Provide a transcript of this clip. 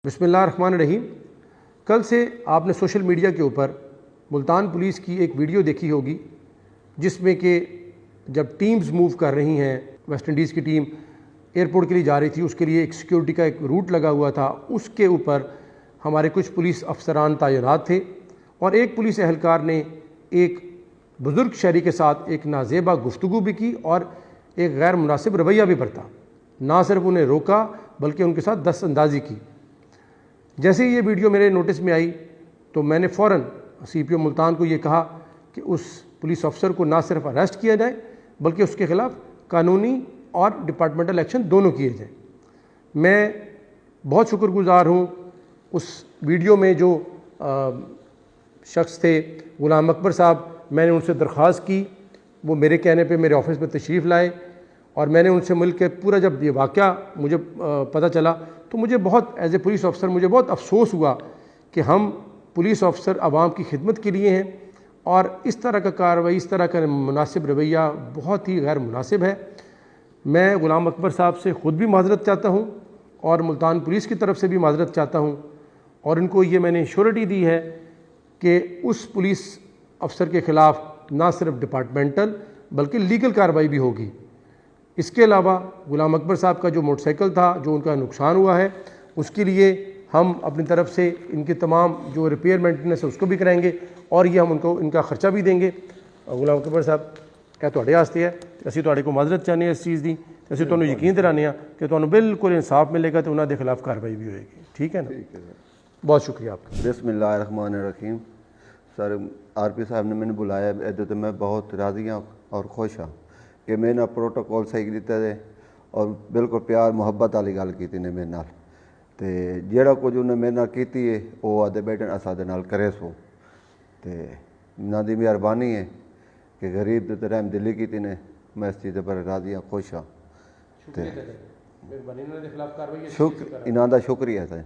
بسم اللہ الرحمن الرحیم۔ کل سے آپ نے سوشل میڈیا کے اوپر ملتان پولیس کی ایک ویڈیو دیکھی ہوگی جس میں کہ جب ٹیمز موو کر رہی ہیں، ویسٹ انڈیز کی ٹیم ایئرپورٹ کے لیے جا رہی تھی، اس کے لیے ایک سیکیورٹی کا ایک روٹ لگا ہوا تھا، اس کے اوپر ہمارے کچھ پولیس افسران تعینات تھے اور ایک پولیس اہلکار نے ایک بزرگ شہری کے ساتھ ایک نازیبہ گفتگو بھی کی اور ایک غیر مناسب رویہ بھی برتا۔ نہ صرف انہیں روکا بلکہ ان کے ساتھ دست اندازی کی۔ جیسے ہی یہ ویڈیو میرے نوٹس میں آئی تو میں نے فوراً سی پی او ملتان کو یہ کہا کہ اس پولیس افسر کو نہ صرف اریسٹ کیا جائے بلکہ اس کے خلاف قانونی اور ڈپارٹمنٹل ایکشن دونوں کیے جائیں۔ میں بہت شکر گزار ہوں اس ویڈیو میں جو شخص تھے غلام اکبر صاحب، میں نے ان سے درخواست کی، وہ میرے کہنے پہ میرے آفس میں تشریف لائے اور میں نے ان سے مل کے پورا جب یہ واقعہ مجھے پتہ چلا تو مجھے بہت ایز اے پولیس افسر مجھے بہت افسوس ہوا کہ ہم پولیس افسر عوام کی خدمت کے لیے ہیں اور اس طرح کا کارروائی، اس طرح کا مناسب رویہ بہت ہی غیر مناسب ہے۔ میں غلام اکبر صاحب سے خود بھی معذرت چاہتا ہوں اور ملتان پولیس کی طرف سے بھی معذرت چاہتا ہوں اور ان کو یہ میں نے شیورٹی دی ہے کہ اس پولیس افسر کے خلاف نہ صرف ڈپارٹمنٹل بلکہ لیگل کارروائی بھی ہوگی۔ اس کے علاوہ غلام اکبر صاحب کا جو موٹر سائیکل تھا جو ان کا نقصان ہوا ہے اس کے لیے ہم اپنی طرف سے ان کے تمام جو ریپیئر مینٹیننس ہے اس کو بھی کرائیں گے اور یہ ہم ان کا خرچہ بھی دیں گے۔ غلام اکبر صاحب یہ تواڈے واسطے ہے، اسی تواڈے کو معذرت چاہنے اس چیز دی، اسی تانوں یقین دلانے کہ تانوں بالکل انصاف ملے گا تو انہاں دے خلاف کارروائی بھی ہوئے گی۔ ٹھیک ہے نا؟ بہت شکریہ آپ کا۔ بسم اللہ الرحمن الرحیم۔ سر آر پی صاحب نے میں نے بلایا ادھر تو میں بہت راضی ہوں اور خوش ہوں کہ میں نے پروٹوکول صحیح دیتا ہے اور بالکل پیار محبت والی گل کی نے میرے نال تے جیڑا کچھ انہیں میرے نال کیتی ہے وہ آدھے بیٹھن اساں دے نال کرے سو تے انہاں دی مہربانی ہے کہ غریب تے رحم دلی کیتی نے، میں اس چیز پر راضی ہوں، خوش ہوں تے شکریہ، انہاں دے خلاف کارروائی انہاں دا شکریہ ہے۔